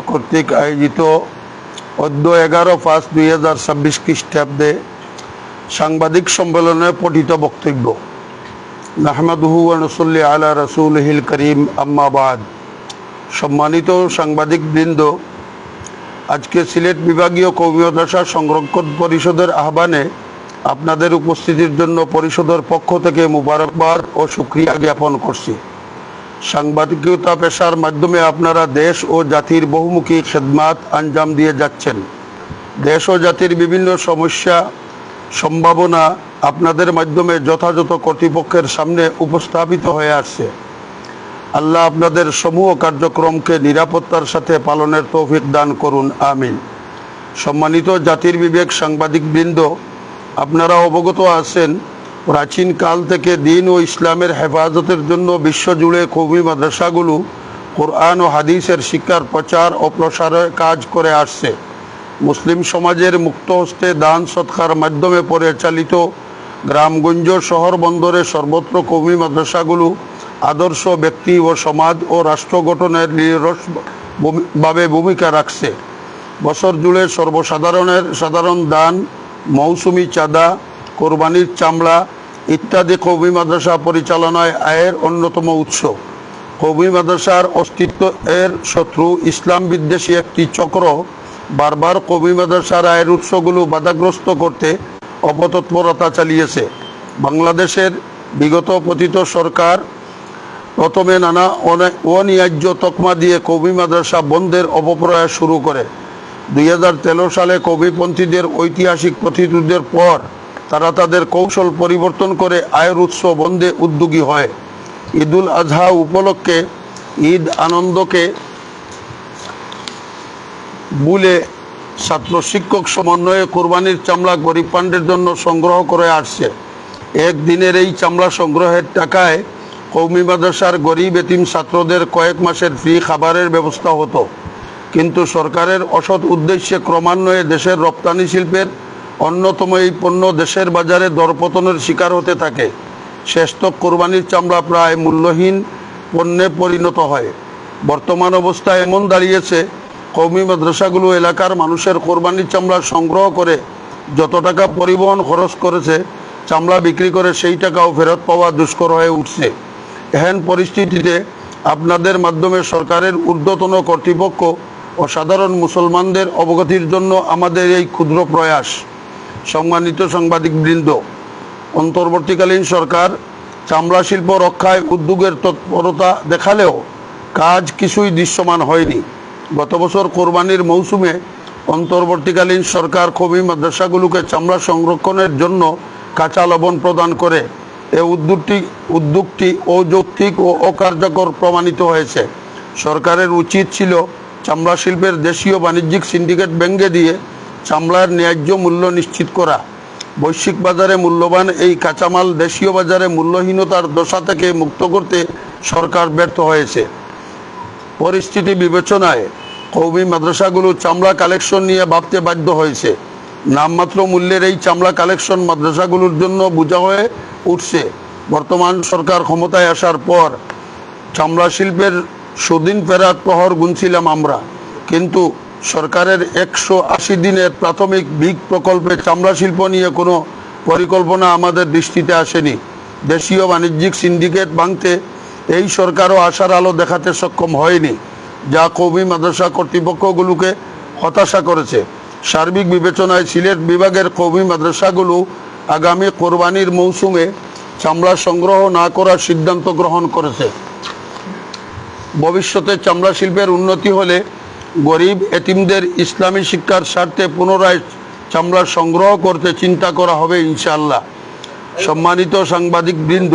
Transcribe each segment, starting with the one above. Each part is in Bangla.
কর্তৃক আয়োজিত 11/5/2026 খ্রিস্টাব্দে সাংবাদিক সম্মেলনে পঠিত বক্তব্য। নাহমাদুহু ওয়া নুসাল্লি আলা রাসূলিহিল করিম, আম্মা বাদ। সম্মানিত সাংবাদিক বৃন্দ, আজকে সিলেট বিভাগীয় কওমি মাদ্রাসা সংরক্ষণ পরিষদের আহ্বানে আপনাদের উপস্থিতির জন্য পরিষদের পক্ষ থেকে মুবারকবাদ ও শুকরিয়া জ্ঞাপন করছি। সাংবাদিকতা পেশার মাধ্যমে আপনারা দেশ ও জাতির বহুমুখী খেদমাত আঞ্জাম দিয়ে যাচ্ছেন। দেশ ও জাতির বিভিন্ন সমস্যা সম্ভাবনা আপনাদের মাধ্যমে যথাযথ কর্তৃপক্ষের সামনে উপস্থাপিত হয়ে আসছে। আল্লাহ আপনাদের সমূহ কার্যক্রমকে নিরাপত্তার সাথে পালনের তৌফিক দান করুন, আমিন। সম্মানিত জাতির বিবেক সাংবাদিকবৃন্দ, আপনারা অবগত আছেন, প্রাচীন কাল থেকে দিন ও ইসলামের হেফাজতের জন্য বিশ্বজুড়ে কওমি মাদ্রাসাগুলো কোরআন ও হাদিসের শিক্ষার প্রচার ও প্রসারে কাজ করে আসছে। মুসলিম সমাজের মুক্ত হস্তে দান সৎকার মাধ্যমে পরিচালিত গ্রামগঞ্জ শহর বন্দরে সর্বত্র কওমি মাদ্রাসাগুলো আদর্শ ব্যক্তি ও সমাজ ও রাষ্ট্র গঠনের নিরসভাবে ভূমিকা রাখছে। বছর জুড়ে সাধারণ দান, মৌসুমি চাঁদা, কোরবানির চামড়া ইত্যাদি কওমি মাদ্রাসা পরিচালনায় আয়ের অন্যতম উৎস। কওমি মাদ্রাসার অস্তিত্ব এর শত্রু ইসলাম বিদ্বেষী একটি চক্র বারবার কওমি মাদ্রাসার আয়ের উৎসগুলো বাধাগ্রস্ত করতে অপতৎপরতা চালিয়েছে। বাংলাদেশের বিগত পতিত সরকার প্রথমে নানা অন্যায্য তকমা দিয়ে কওমি মাদ্রাসা বন্ধের অপপ্রয়াস শুরু করে। 2013 সালে কওমিপন্থীদের ঐতিহাসিক প্রতিরোধের পর তারা তাদের কৌশল পরিবর্তন করে আয়ের উৎস বন্ধে উদ্যোগী হয়। ঈদুল আজহা উপলক্ষে ঈদ আনন্দকে ভুলে ছাত্র শিক্ষক সমন্বয়ে কোরবানির চামড়া গরিব পান্ডের জন্য সংগ্রহ করে আসছে। একদিনের এই চামড়া সংগ্রহের টাকায় কওমি মাদ্রাসার গরিব এতিম ছাত্রদের কয়েক মাসের ফ্রি খাবারের ব্যবস্থা হতো। কিন্তু সরকারের অসৎ উদ্দেশ্যে ক্রমান্বয়ে দেশের রপ্তানি শিল্পের অন্যতম এই পণ্য দেশের বাজারে দরপতনের শিকার হতে থাকে। শেষতক কোরবানির চামড়া প্রায় মূল্যহীন পণ্যে পরিণত হয়। বর্তমান অবস্থায় এমন দাঁড়িয়েছে, কওমি মাদ্রাসাগুলো এলাকার মানুষের কোরবানির চামড়া সংগ্রহ করে যত টাকা পরিবহন খরচ করেছে, চামড়া বিক্রি করে সেই টাকাও ফেরত পাওয়া দুষ্কর হয়ে উঠছে। এহেন পরিস্থিতিতে আপনাদের মাধ্যমে সরকারের ঊর্ধ্বতন কর্তৃপক্ষ ও সাধারণ মুসলমানদের অবগতির জন্য আমাদের এই ক্ষুদ্র প্রয়াস। সম্মানিত সাংবাদিকবৃন্দ, অন্তর্বর্তীকালীন সরকার চামড়া শিল্প রক্ষায় উদ্যোগের তৎপরতা দেখালেও কাজ কিছুই দৃশ্যমান হয়নি। গত বছর কোরবানির মৌসুমে অন্তর্বর্তীকালীন সরকার কওমি মাদ্রাসাগুলোকে চামড়া সংরক্ষণের জন্য কাঁচা লবণ প্রদান করে। এই উদ্যোগটি অযৌক্তিক ও অকার্যকর প্রমাণিত হয়েছে। সরকারের উচিত ছিল চামড়া শিল্পের দেশীয় বাণিজ্যিক সিন্ডিকেট ভেঙে দিয়ে চামড়ার ন্যায্য মূল্য নিশ্চিত করা। বৈশ্বিক বাজারে মূল্যবান এই কাঁচামাল দেশীয় বাজারে মূল্যহীনতার দশা থেকে মুক্ত করতে সরকার ব্যর্থ হয়েছে। পরিস্থিতি বিবেচনায় কওমি মাদ্রাসাগুলো চামড়া কালেকশন নিয়ে ভাবতে বাধ্য হয়েছে। নামমাত্র মূল্যের এই চামড়া কালেকশন মাদ্রাসাগুলোর জন্য বোঝা হয়ে উঠছে। বর্তমান সরকার ক্ষমতায় আসার পর চামড়া শিল্পের সুদিন ফেরার প্রহর গুনছিলাম আমরা, কিন্তু সরকারের 180 দিনের প্রাথমিক বিগ প্রকল্পে চামড়া শিল্প নিয়ে কোনো পরিকল্পনা আমাদের দৃষ্টিতে আসেনি। দেশীয় বাণিজ্যিক সিন্ডিকেট ভাঙতে এই সরকারও আশার আলো দেখাতে সক্ষম হয়নি, যা কওমি মাদ্রাসা কর্তৃপক্ষগুলোকে হতাশা করেছে। সার্বিক বিবেচনায় সিলেট বিভাগের কওমি মাদ্রাসাগুলো আগামী কোরবানির মৌসুমে চামড়া সংগ্রহ না করার সিদ্ধান্ত গ্রহণ করেছে। ভবিষ্যতে চামড়া শিল্পের উন্নতি হলে গরিব এতিমদের ইসলামী শিক্ষার স্বার্থে পুনরায় চামড়া সংগ্রহ করতে চিন্তা করা হবে ইনশাআল্লাহ। সম্মানিত সাংবাদিকবৃন্দ,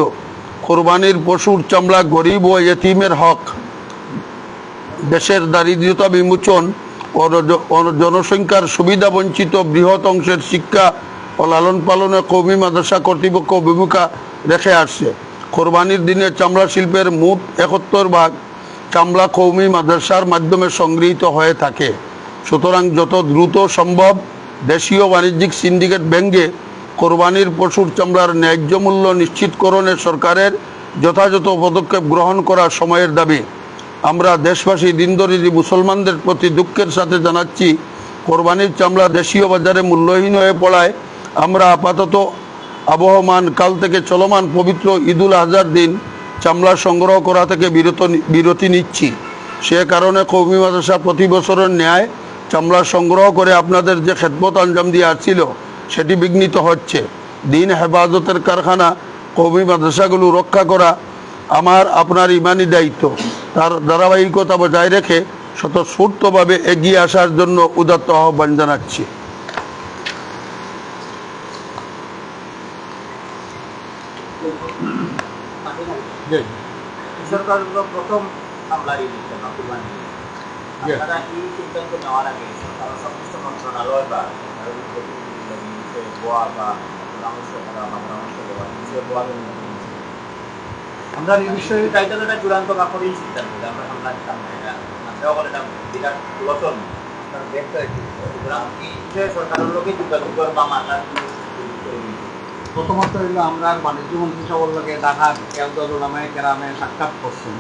কোরবানির পশুর চামড়া গরিব ও এতিমের হক। দেশের দারিদ্র্যতা বিমোচন ও জনসংখ্যার সুবিধা বঞ্চিত বৃহৎ অংশের শিক্ষা ও লালন পালনে কওমি মাদ্রাসা কর্তৃপক্ষ ভূমিকা রেখে আসছে। কোরবানির দিনে চামড়া শিল্পের মোট 71% চামড়া কওমি মাদ্রাসার মাধ্যমে সংগৃহীত হয়ে থাকে। সুতরাং যত দ্রুত সম্ভব দেশীয় বাণিজ্যিক সিন্ডিকেট ভেঙে কোরবানির পশুর চামড়ার ন্যায্য মূল্য নিশ্চিতকরণে সরকারের যথাযথ পদক্ষেপ গ্রহণ করা সময়ের দাবি। আমরা দেশবাসী দিনদরিদি মুসলমানদের প্রতি দুঃখের সাথে জানাচ্ছি, কোরবানির চামড়া দেশীয় বাজারে মূল্যহীন হয়ে পড়ায় আমরা আপাতত আবহমান কাল থেকে চলমান পবিত্র ঈদুল আজহার দিন চামড়া সংগ্রহ করা থেকে বিরতি নিচ্ছি। সে কারণে কওমি মাদ্রাসা প্রতি বছরের ন্যায় চামড়া সংগ্রহ করে আপনাদের যে খেদমত আঞ্জাম দিয়ে আসছিল সেটি বিঘ্নিত হচ্ছে। দিন হেফাজতের কারখানা কওমি মাদ্রাসাগুলো রক্ষা করা আমার আপনার ইমানি দায়িত্ব। তার ধারাবাহিকতা বজায় রেখে স্বতঃস্ফূর্তভাবে এগিয়ে আসার জন্য উদাত্ত আহ্বান জানাচ্ছি। প্রথম আমলারই আপনারা এই সিদ্ধান্ত নেওয়ার আগে সংশ্লিষ্ট মন্ত্রণালয় বা পরামর্শ করা বা পরামর্শ দেওয়া আমরা এই বিষয়ে দায়িত্বটা চূড়ান্ত বা করেই সিদ্ধান্ত আমরা আমরা আমরাও বলে বিরাট পুরাতন আপনার দেখতে সুতরাং এই বিষয়ে সরকারের লোকে যোগাযোগ বা মাতার প্রথমত হইল আমরা বাণিজ্য মন্ত্রী সবার লোকে ঢাকার কেউদুলামায় গ্রামে সাক্ষাৎ করছেন,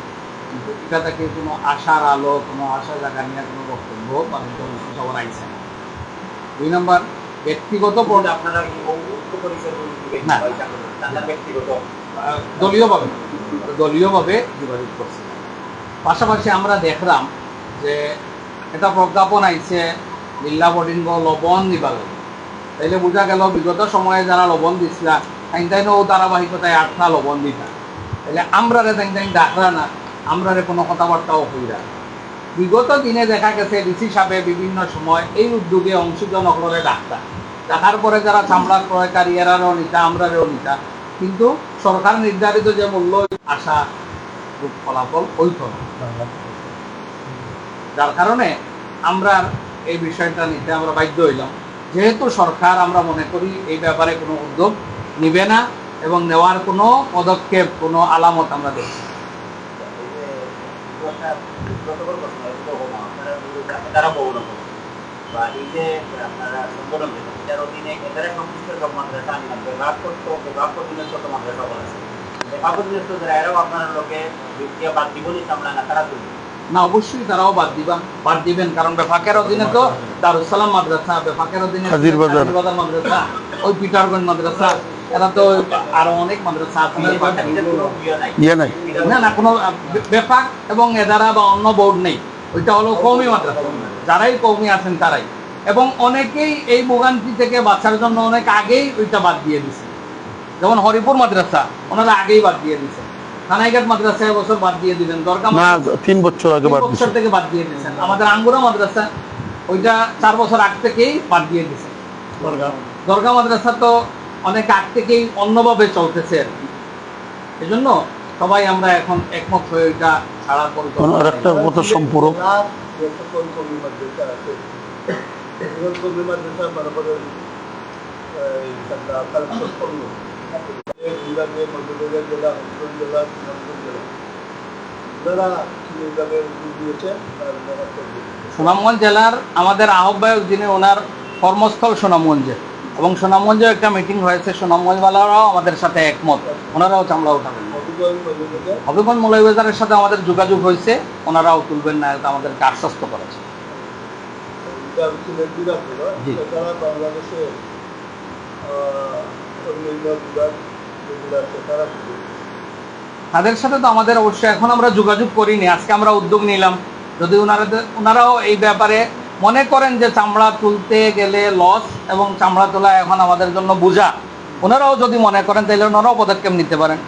কিন্তু এটা থেকে কোনো আশার আলো কোনো আশার জায়গা নিয়ে কোনো বক্তব্য বাণিজ্য মন্ত্রী সবার আইছে না। 2 নম্বর ব্যক্তিগত পর্যায়ে আপনারা ব্যক্তিগত দলীয়ভাবে যোগাযোগ করছে। পাশাপাশি আমরা দেখলাম যে এটা প্রজ্ঞাপন আইছে জিল্লা বোর্ডিং লবণ দিবা লাগে, তাইলে বোঝা গেল বিগত সময়ে যারা লবণ দিছিলা তাইনও ধারাবাহিকতায় 8টা লবণ দিতা, তাহলে আমরারে তাইন ডাকরা না, আমরারে কোনো কথাবার্তাও হইরা। বিগত দিনে দেখা গেছে ডিসি সাহেব বিভিন্ন সময় এই উদ্যোগে অংশগ্রহণ করে ডাকার পরে যারা চামড়া ক্রয়কারী এরারও নিতা আমরারেও নিতা, কিন্তু সরকার নির্ধারিত যে মূল্য আশা ফলাফল হইত না, যার কারণে আমরা এই বিষয়টা নিতে আমরা বাধ্য হইলাম। যেহেতু সরকার আমরা মনে করি এই ব্যাপারে কোনো উদ্যোগ নিবে না এবং নেওয়ার কোনো পদক্ষেপ কোনো আলামত আমরা দেখছি। বা এই যে আপনারা সংগঠন এটার অধীনে এটারে সংশ্লিষ্ট সব মাদ্রাসা আনলাম, ব্যবহার করতে ছোট মাদ্রাসা বলা আছে, যারা এরাও আপনারা লোকে বাদ দিবনি আমরা না, তারা তুলবে না, অবশ্যই তারাও বাদ দিবেন, কারণ বেফাকের অধীনে তো দারুস সালাম মাদ্রাসা, বেফাকের অধীনে হাজিরবাজার মাদ্রাসা, ওই পিটারগঞ্জ মাদ্রাসা, এরা তো আরো অনেক মাদ্রাসা আছে না কোনো বেফাক এবং এদারা বা অন্য বোর্ড নেই, ওইটা হলো কওমি মাদ্রাসা, যারাই কওমি আছেন তারাই, এবং অনেকেই এই ভোগান্তি থেকে বাঁচার জন্য অনেক আগেই ওইটা বাদ দিয়ে দিছে। যেমন হরিপুর মাদ্রাসা ওনারা আগেই বাদ দিয়ে দিছে, থানাইঘাট মাদ্রাসা এবছর বাদ দিয়ে দিবেন, দরগা 3 বছর আগে থেকে বাদ দিয়ে দিয়েছেন, আমাদের আঙ্গুরা মাদ্রাসা ওইটা 4 বছর আগ থেকেই বাদ দিয়ে দিয়েছেন, দরগা মাদ্রাসা তো অনেক আগ থেকেই অন্যভাবে চলতেছে আর কি। এই জন্য সবাই আমরা এখন একমত হয়ে ওইটা ছাড়ার পরিকল্পনা সম্পূর্ণ সুনামগঞ্জ জেলার আমাদের আহ্বায়ক যিনি ওনার কর্মস্থল সুনামগঞ্জে, এবং সুনামগঞ্জে একটা মিটিং হয়েছে, সুনামগঞ্জওয়ালারাও আমাদের সাথে একমত, ওনারাও চামড়া উঠাবেন। হবিগঞ্জ মৌলভীবাজারের সাথে আমাদের যোগাযোগ হয়েছে, ওনারাও তুলবেন না, এটা আমাদেরকে আশ্বস্ত করেছে। তাদের সাথে তো আমাদের অবশ্যই এখন আমরা যোগাযোগ করিনি, আজকে আমরা উদ্যোগ নিলাম, যদি ওনারাও এই ব্যাপারে মনে করেন যে চামড়া তুলতে গেলে লস এবং চামড়া তোলা এখন আমাদের জন্য বোঝা, ওনারাও যদি মনে করেন তাহলে ওনারাও পদক্ষেপ নিতে পারেন।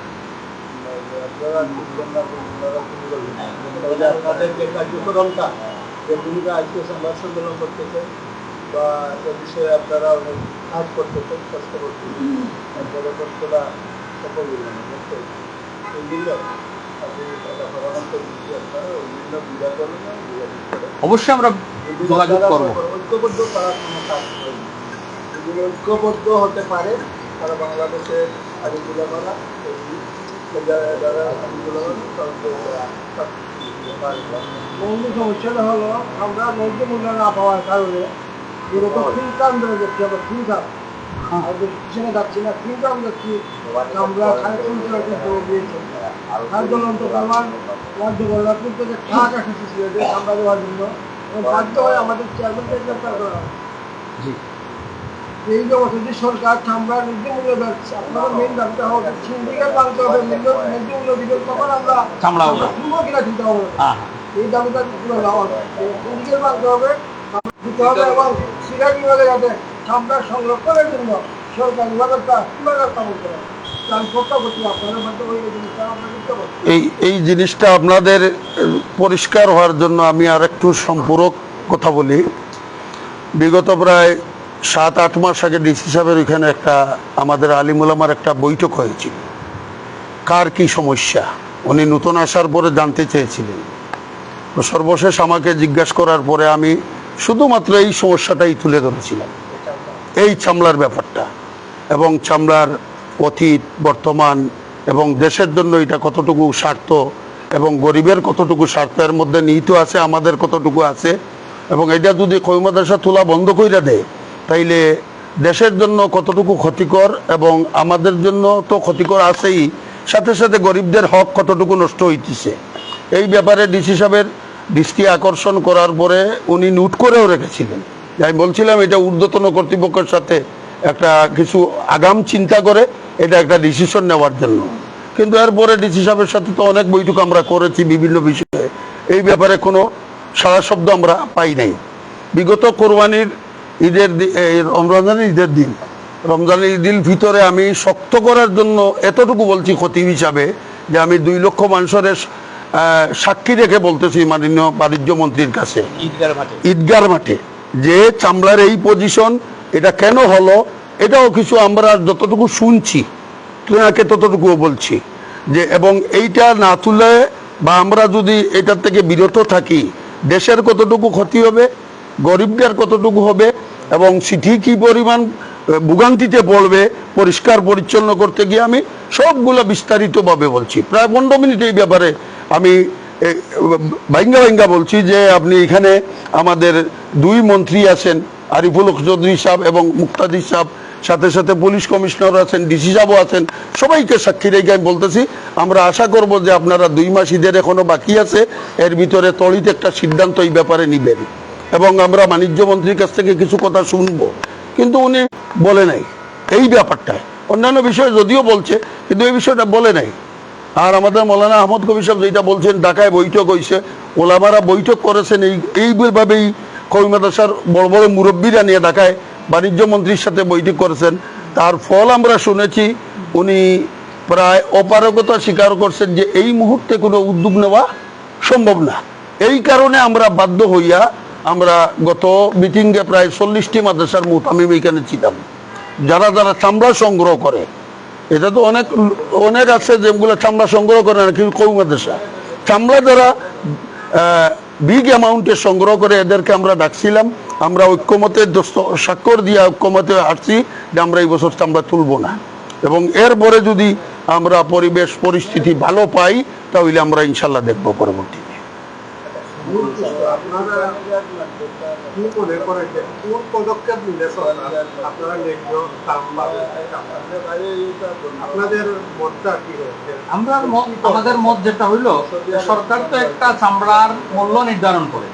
বা এ বিষয়ে আপনারা অনেক কাজ করতেছেন, কষ্ট করতেছেন, তারপরে কষ্টটা সফল হইলেন এই জন্য আপনি একটা পরামর্শ দিচ্ছি, আপনারা বিভিন্ন বিভাগ করবেন না, অবশ্যই আমরা যোগাযোগ করব। ঐক্যবদ্ধ করার কোনো কাজ হয়নি, যদি ঐক্যবদ্ধ হতে পারে তারা বাংলাদেশের আলিমুলামারা যারা মূল সমস্যাটা হলো আমরা নৈতিক মূল্য না পাওয়ার কারণে যেরকম ফিনকাম ধরে যাচ্ছি, আমরা ফিনকাম পিছনে যাচ্ছি না, ফিনকাম যাচ্ছি আমরা খায় দিয়েছি তার জন্য অন্তত আমার রাজ্য গোলাপুর থেকে ট্রাক এসেছে সিলেটে চামড়া দেওয়ার জন্য এবং বাধ্য হয়ে আমাদের চেয়ারম্যানকে গ্রেপ্তার করা হয়। জি এই যে অথচ সরকার চামড়া ন্যায্য মূল্য দিচ্ছে, আপনাদের মেইন দাবিটা হবে সিন্ডিকেট বাড়তে হবে, ন্যায্য মূল্য দিলে তখন আমরা চামড়া হবে। কিনবো কিনা চিন্তা হবে। হ্যাঁ এই দাবিটা পুরো দেওয়া হবে, সিন্ডিকেট বাড়তে হবে, দিতে হবে এবং সিলেট বিভাগে যাতে চামড়া সংরক্ষণের জন্য সরকারি ব্যবস্থা করতে হবে। আমি প্রত্যাশা করছি আপনাদের মাধ্যমে ওই জিনিসটা আমরা করতে পারি। এই জিনিসটা আপনাদের পরিষ্কার হওয়ার জন্য আমি আর একটু সম্পূরক কথা বলি। বিগত প্রায় 7-8 মাস আগে ডিসি সাহেবের ওইখানে একটা আমাদের আলিমুলামার একটা বৈঠক হয়েছিল। কার কি সমস্যা উনি নতুন আসার পরে জানতে চেয়েছিলেন। তো সর্বশেষ আমাকে জিজ্ঞাসা করার পরে আমি শুধুমাত্র এই সমস্যাটাই তুলে ধরেছিলাম, এই চামড়ার ব্যাপারটা এবং চামড়ার অতীত বর্তমান এবং দেশের জন্য এটা কতটুকু স্বার্থ এবং গরিবের কতটুকু স্বার্থ এর মধ্যে নিহিত আছে, আমাদের কতটুকু আছে এবং এটা যদি কওমি মাদ্রাসা তোলা বন্ধ করে দেয় তাইলে দেশের জন্য কতটুকু ক্ষতিকর এবং আমাদের জন্য তো ক্ষতিকর আছেই, সাথে সাথে গরিবদের হক কতটুকু নষ্ট হইতেছে। এই ব্যাপারে ডিসি সাহেবের দৃষ্টি আকর্ষণ করার পরে উনি নোট করেও রেখেছিলেন। আমি বলছিলাম এটা ঊর্ধ্বতন কর্তৃপক্ষের সাথে একটা কিছু আগাম চিন্তা করে এটা একটা ডিসিশন নেওয়ার জন্য। কিন্তু এরপরে ডিসি সাহেবের সাথে তো অনেক বৈঠক আমরা করেছি বিভিন্ন বিষয়ে, এই ব্যাপারে কোনো সারা শব্দ আমরা পাই নাই। বিগত কোরবানির ঈদের রমজানের ঈদের দিন, রমজানের ঈদের ভিতরে আমি শক্ত করার জন্য এতটুকু বলছি খতিব হিসাবে যে আমি 2 লক্ষ মানুষের সাক্ষী রেখে বলতেছি মাননীয় বাণিজ্য মন্ত্রীর কাছে ঈদগার মাঠে যে চামড়ার এই পজিশন এটা কেন হলো, এটাও কিছু আমরা যতটুকু শুনছি তোমাকে ততটুকুও বলছি যে এবং এইটা না তুলে বা আমরা যদি এটার থেকে বিরত থাকি দেশের কতটুকু ক্ষতি হবে, গরিবদের কতটুকু হবে এবং সিটি কি পরিমাণ ভোগান্তিতে পড়বে পরিষ্কার পরিচ্ছন্ন করতে গিয়ে আমি সবগুলো বিস্তারিতভাবে বলছি। প্রায় 15 মিনিট এই ব্যাপারে আমি ভাঙ্গা বলছি যে আপনি এখানে আমাদের 2 মন্ত্রী আছেন, আরিফুল হক চৌধুরী সাহেব এবং মুক্তাদির সাহেব, সাথে সাথে পুলিশ কমিশনার আছেন, ডিসি সাহেবও আছেন, সবাইকে সাক্ষী রেখে আমি বলতেছি আমরা আশা করব যে আপনারা 2 মাস ঈদের এখনো বাকি আছে, এর ভিতরে তড়িৎ একটা সিদ্ধান্ত এই ব্যাপারে নেবেন এবং আমরা বাণিজ্য মন্ত্রীর কাছ থেকে কিছু কথা শুনবো। কিন্তু উনি বলে নাই এই ব্যাপারটায়, অন্যান্য বিষয়ে যদিও বলছে কিন্তু এই বিষয়টা বলে নাই। আর আমাদের মৌলানা আহমদ কবির সাহেব যেটা বলছেন ঢাকায় বৈঠক হয়েছে, ওলামারা বৈঠক করেছেন, এইভাবেই কওমি মাদ্রাসার বড় বড় মুরব্বীরা নিয়ে ঢাকায় বাণিজ্য মন্ত্রীর সাথে বৈঠক করেছেন। তার ফল আমরা শুনেছি উনি প্রায় অপারগতা স্বীকার করছেন যে এই মুহূর্তে কোনো উদ্যোগ নেওয়া সম্ভব না। এই কারণে আমরা বাধ্য হইয়া আমরা গত মিটিংয়ে প্রায় 40টি মাদ্রাসার মুতামিম এখানে ছিলাম, যারা যারা চামড়া সংগ্রহ করে। এটা তো অনেক আছে যেগুলো চামড়া সংগ্রহ করে না, কিন্তু কওমি মাদ্রাসা চামড়া যারা বিগ অ্যামাউন্টে সংগ্রহ করে এদেরকে আমরা ডাকছিলাম। আমরা ঐক্যমতে স্বাক্ষর দিয়ে ঐক্যমতে আসছি যে আমরা এই বছর চামড়া তুলব না এবং এরপরে যদি আমরা পরিবেশ পরিস্থিতি ভালো পাই তাহলে আমরা ইনশাল্লাহ দেখব পরবর্তীতে। আপনারা কি মনে করেন যে কোন পদক্ষেপ নিলে আপনারা আপনাদের মতটা কি হচ্ছে? আমাদের মত যেটা হইলো, সরকার তো একটা চামড়ার মূল্য নির্ধারণ করে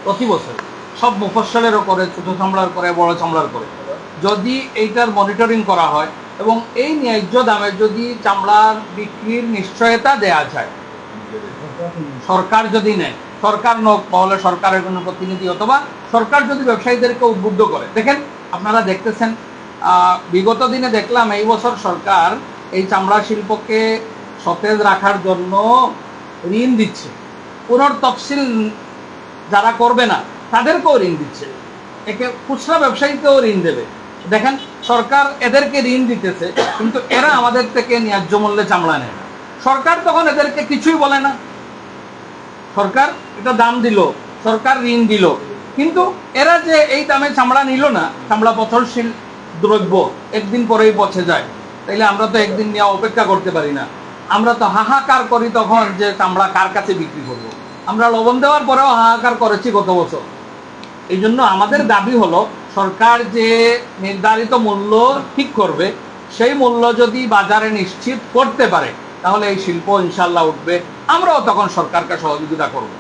প্রতি বছর, সব মুফস্সলেরও করে, ছোট চামড়ার করে, বড় চামড়ার করে। যদি এইটার মনিটরিং করা হয় এবং এই ন্যায্য দামে যদি চামড়ার বিক্রির নিশ্চয়তা দেয়া যায়, সরকার যদি নেয়, সরকার নোক তাহলে সরকারের কোনো প্রতিনিধি অথবা সরকার যদি ব্যবসায়ীদেরকে উদ্বুদ্ধ করে। দেখেন আপনারা দেখতেছেন, বিগত দিনে দেখলাম এই বছর সরকার এই চামড়া শিল্পকে সতেজ রাখার জন্য ঋণ দিচ্ছে, পুনর্তফসিল যারা করবে না তাদেরকেও ঋণ দিচ্ছে, একে খুচরা ব্যবসায়ীকেও ঋণ দেবে। দেখেন সরকার এদেরকে ঋণ দিতেছে কিন্তু এরা আমাদের থেকে ন্যায্য মূল্যে চামড়া নেয় না। সরকার তখন এদেরকে কিছুই বলে না, সরকার এটা দাম দিল, সরকার ঋণ দিল, কিন্তু এরা যে এই দামে চামড়া নিল না, চামড়া পচনশীল দ্রব্য, একদিন পরেই পচে যায়, তাইলে আমরা তো একদিন নিয়ে অপেক্ষা করতে পারি না। আমরা তো হাহাকার করি তখন যে চামড়া কার কাছে বিক্রি করব। আমরা লবণ দেওয়ার পরেও হাহাকার করেছি গত বছর। এই জন্য আমাদের দাবি হলো সরকার যে নির্ধারিত মূল্য ঠিক করবে সেই মূল্য যদি বাজারে নিশ্চিত করতে পারে তাহলে এই শিল্প ইনশাল্লাহ উঠবে, আমরাও তখন সরকারকে সহযোগিতা করব।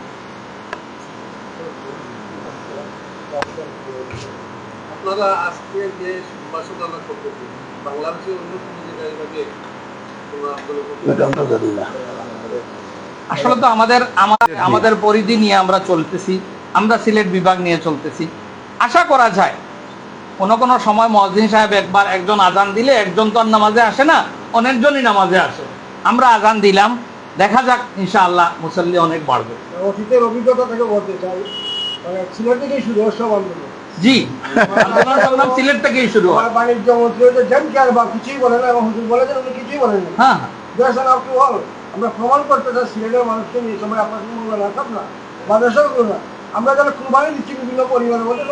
আপনারা আজকে যে উপাসনা করতেছি বাংলাদেশে অন্য কোনো জায়গায় এভাবে কোনো আন্দোলন আসলে তো আমাদের পরিধি নিয়ে আমরা চলতেছি, আমরা সিলেট বিভাগ নিয়ে চলতেছি। আশা করা যায় কোনো সময় মুয়াজ্জিন সাহেব একজন আজান দিলে একজন তো আর নামাজে আসে না, অনেকজনই নামাজে আসে। আমরা আজান দিলাম, দেখা যাক ইনশাআল্লাহ মুসল্লি অনেক বাড়বে। অতীতের অভিজ্ঞতা থেকে বলতে চাই, মানে সিলেট থেকেই শুরু হয় সব আন্দোলন। জি, আন্দোলন সংগ্রাম সিলেট থেকেই শুরু হয়। বাণিজ্য মন্ত্রী জেমকেয়ার বা কিছুই বলে না, এবং হুজুর বলেছেন উনি কিছুই বলেন না। হ্যাঁ, দেশের আপনি হল আমরা প্রমাণ করতে চাই সিলেটের মানুষকে নিয়ে সময় আপনার মূল্য রাখব না বা দেশের না। আমরা যারা কুরবানি দিচ্ছি বিভিন্ন পরিবারের মধ্যে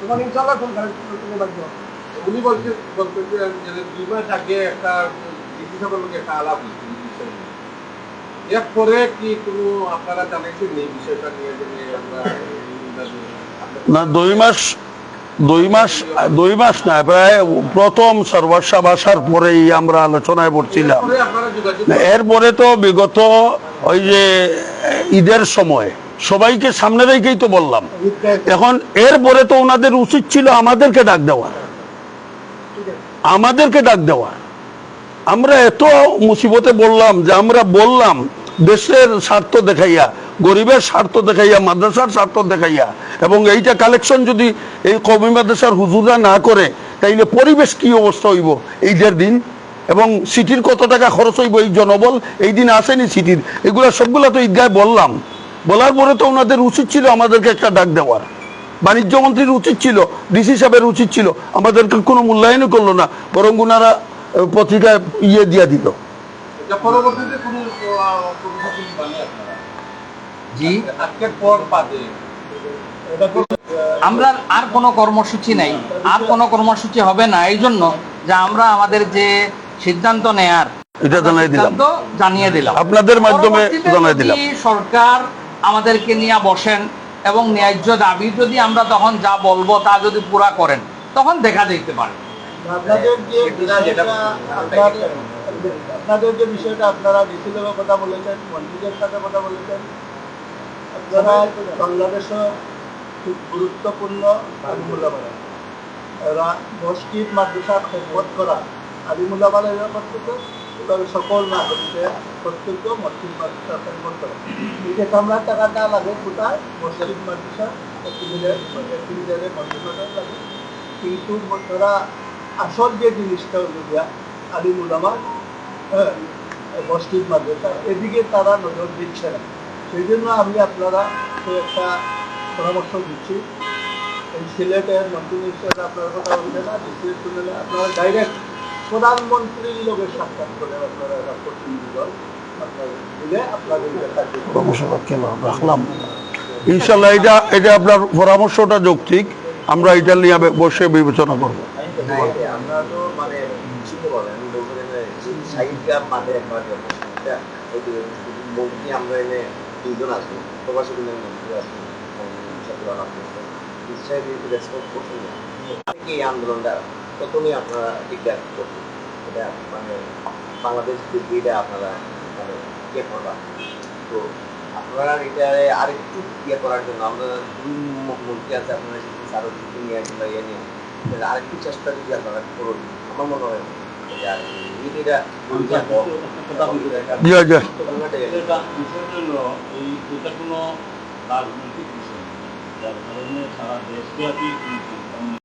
তোমার ইনশাল্লাহ কোন বাধ্য। উনি বলতেছেন যে 2 মাস আগে একটা ডিসি সাহেবের লোক একটা আলাপ হয়েছিল বিষয় নিয়ে। এরপরে কি কোনো আপনারা জানাইছেন এই বিষয়টা নিয়ে যে আমরা না, 2 মাস না, প্রায় প্রথম সর্বস্ব ভাষার পরেই আমরা আলোচনায় পড়ছিলাম। এরপরে তো বিগত ওই যে ঈদের সময় সবাইকে সামনে রেখেই তো বললাম। এখন এরপরে তো ওনাদের উচিত ছিল আমাদেরকে ডাক দেওয়া। আমরা এত মুসিবতে বললাম যে আমরা বললাম দেশের স্বার্থ দেখাইয়া, গরিবের স্বার্থ দেখাইয়া, মাদ্রাসার স্বার্থ দেখাইয়া, এবং এইটা কালেকশন যদি এই কওমি মাদ্রাসার হুজুররা না করে তাইলে পরিবেশ কি অবস্থা হইব ঈদের দিন, এবং সিটির কত টাকা খরচ হইব, এই জনবল এই দিন আসেনি সিটির, এগুলা সবগুলা তো ঈদগায় বললাম। বলার পরে তো ওনাদের উচিত ছিল আমাদেরকে একটা ডাক দেওয়ার। বাণিজ্য মন্ত্রীর উচিত ছিল, ডিসি সাহেবের উচিত ছিল, আমাদেরকে কোনো মূল্যায়নই করলো না, বরং ওনারা পত্রিকায় দিয়া দিল। পরবর্তীতে কোনো কর্মসূচি বানিয়ে আপনারা জি, আজকের পর বাদে আমরা আর কোনো কর্মসূচি নাই, আর কোনো কর্মসূচি হবে না। এই জন্য যে আমরা আমাদের যে সিদ্ধান্ত নেয়ার এটা জানিয়ে দিলাম, আপনাদের মাধ্যমে জানিয়ে দিলাম। যদি সরকার আমাদেরকে নিয়ে বসেন এবং ন্যায্য দাবি যদি আমরা তখন যা বলবো তা যদি পুরা করেন, তখন দেখা যেতে পারে। আপনাদের যে বিষয়টা আপনারা ডিসিলের কথা বলেছেন, মন্ত্রীদের সাথে কথা বলেছেন, আপনারা বাংলাদেশের খুব গুরুত্বপূর্ণ আলিমুল্লাহ মসজিদ মাদ্রাসা খেদমত করা আলিমুল্লাহের কর্তব্য, এভাবে সকল নাগরিকের কর্তব্য মসজিদ মাদ্রাসা খেদমত করা। এই যে কামরার টাকাটা লাগে কোথায়? মসজিদ মাদ্রাসা একটিভিটারে মাদ্রাসাটা লাগে, কিন্তু তারা আসল যে জিনিসটা হলো গিয়া আলিমুল্লাহ মসজিদ মাদ্রাসা, এদিকে তারা নজর দিচ্ছে না। সেই জন্য আমি আপনারা একটা পরামর্শ দিচ্ছি, এই সিলেটের মন্ত্রী হিসেবে আপনার কথা বলবে না, ডিসিএস শুনলে আপনারা ডাইরেক্ট প্রধানমন্ত্রীর লোকের সাক্ষাৎ করে আপনারা একটা প্রতিনিধি দল আপনারা দিলে আপনাদের রাখলাম ইনশাল্লাহ। এটা আপনার পরামর্শটা যৌক্তিক, আমরা এটা নিয়ে বসে বিবেচনা করবো। আমরা তো মানে মন্ত্রী আমরা এনে 2 জন আছি, প্রবাসী মন্ত্রী আছি, রেসপন্স করছেন না। এই আন্দোলনটা প্রথমেই আপনারা ডিক্লেয়ার করছেন, এটা মানে বাংলাদেশ এটা আপনারা মানে ইয়ে করবা। তো আপনারা এটা আরেকটু ইয়ে করার জন্য আমরা 2 মন্ত্রী আছে, আপনারা আরো 2 নিয়ে আসলে ইয়ে নিয়ে আরেকটু চেষ্টা যদি আপনারা করুন, আমার মনে হয় বিষয়টা হলো এটা কোনো রাজনৈতিক বিষয়, যার কারণে সারা দেশব্যাপী